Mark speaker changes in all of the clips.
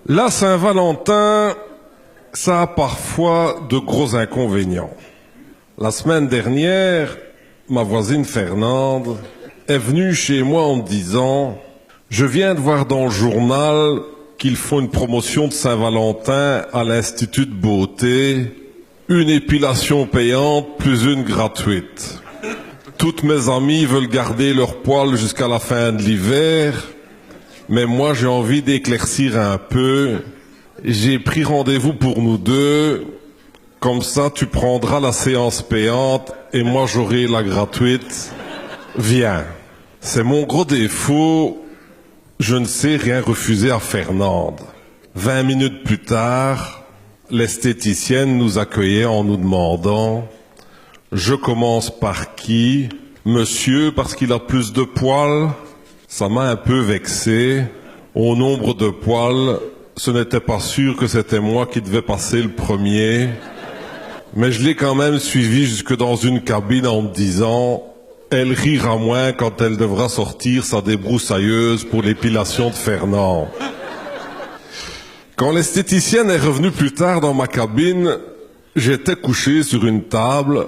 Speaker 1: La Saint-Valentin, ça a parfois de gros inconvénients. La semaine dernière, ma voisine Fernande est venue chez moi en me disant « Je viens de voir dans le journal qu'ils font une promotion de Saint-Valentin à l'Institut de beauté, une épilation payante plus une gratuite. Toutes mes amies veulent garder leurs poils jusqu'à la fin de l'hiver, mais moi j'ai envie d'éclaircir un peu. J'ai pris rendez-vous pour nous deux, comme ça tu prendras la séance payante et moi j'aurai la gratuite. Viens. » C'est mon gros défaut, je ne sais rien refuser à Fernande. 20 minutes plus tard, l'esthéticienne nous accueillait en nous demandant « Je commence par qui? Monsieur, parce qu'il a plus de poils ?» Ça m'a un peu vexé. Au nombre de poils, ce n'était pas sûr que c'était moi qui devais passer le premier. Mais je l'ai quand même suivi jusque dans une cabine en me disant « Elle rira moins quand elle devra sortir sa débroussailleuse pour l'épilation de Fernand. » Quand l'esthéticienne est revenue plus tard dans ma cabine, j'étais couché sur une table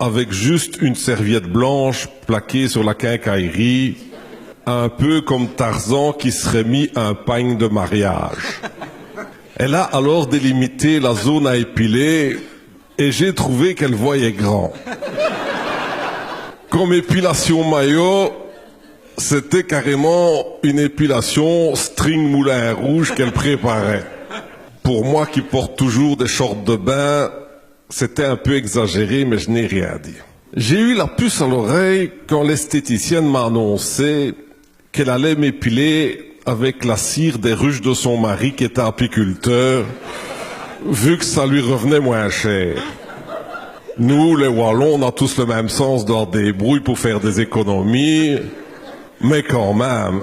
Speaker 1: avec juste une serviette blanche plaquée sur la quincaillerie, un peu comme Tarzan qui serait mis un pagne de mariage. Elle a alors délimité la zone à épiler et j'ai trouvé qu'elle voyait grand. Comme épilation maillot, c'était carrément une épilation string moulin rouge qu'elle préparait. Pour moi qui porte toujours des shorts de bain, c'était un peu exagéré, mais je n'ai rien dit. J'ai eu la puce à l'oreille quand l'esthéticienne m'a annoncé qu'elle allait m'épiler avec la cire des ruches de son mari qui était apiculteur, vu que ça lui revenait moins cher. Nous, les Wallons, on a tous le même sens de la débrouille pour faire des économies, mais quand même,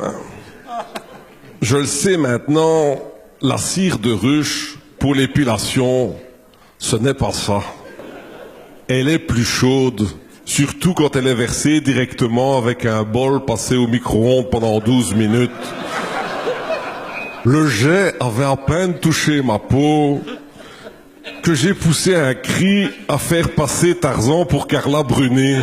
Speaker 1: je le sais maintenant, la cire de ruche pour l'épilation, ce n'est pas ça. Elle est plus chaude, surtout quand elle est versée directement avec un bol passé au micro-ondes pendant 12 minutes. Le jet avait à peine touché ma peau que j'ai poussé un cri à faire passer Tarzan pour Carla Bruni.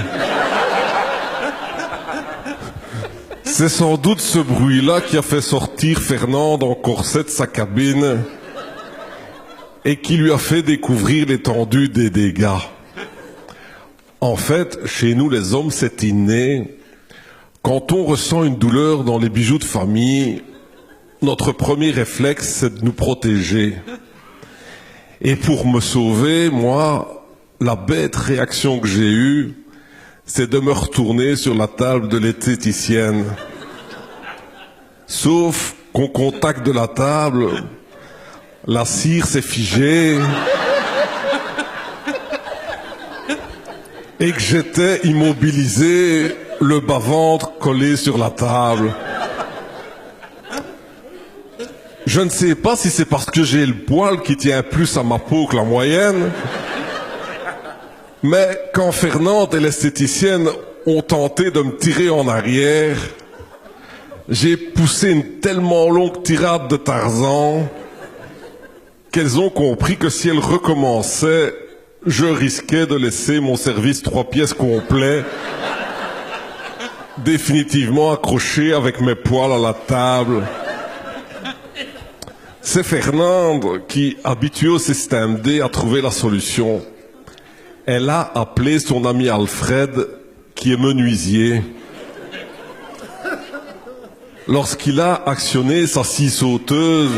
Speaker 1: C'est sans doute ce bruit-là qui a fait sortir Fernande en corset de sa cabine et qui lui a fait découvrir l'étendue des dégâts. En fait, chez nous les hommes, c'est inné. Quand on ressent une douleur dans les bijoux de famille, notre premier réflexe, c'est de nous protéger. Et pour me sauver, moi, la bête réaction que j'ai eue, c'est de me retourner sur la table de l'esthéticienne. Sauf qu'au contact de la table, la cire s'est figée et que j'étais immobilisé, le bas-ventre collé sur la table. Je ne sais pas si c'est parce que j'ai le poil qui tient plus à ma peau que la moyenne, mais quand Fernande et l'esthéticienne ont tenté de me tirer en arrière, j'ai poussé une tellement longue tirade de Tarzan qu'elles ont compris que si elles recommençaient, je risquais de laisser mon service 3 pièces complet définitivement accroché avec mes poils à la table. C'est Fernande qui, habituée au système D, a trouvé la solution. Elle a appelé son ami Alfred, qui est menuisier. Lorsqu'il a actionné sa scie sauteuse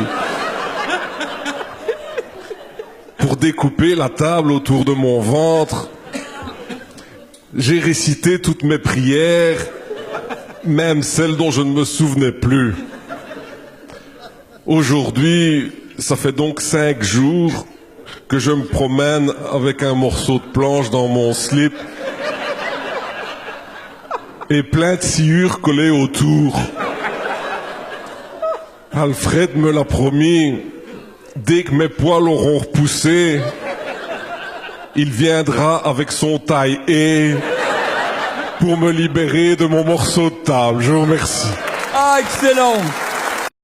Speaker 1: pour découper la table autour de mon ventre, j'ai récité toutes mes prières, même celles dont je ne me souvenais plus. Aujourd'hui, ça fait donc 5 jours que je me promène avec un morceau de planche dans mon slip et plein de sciures collées autour. Alfred me l'a promis, dès que mes poils auront repoussé, il viendra avec son taille-haie pour me libérer de mon morceau de table. Je vous remercie.
Speaker 2: Ah, excellent!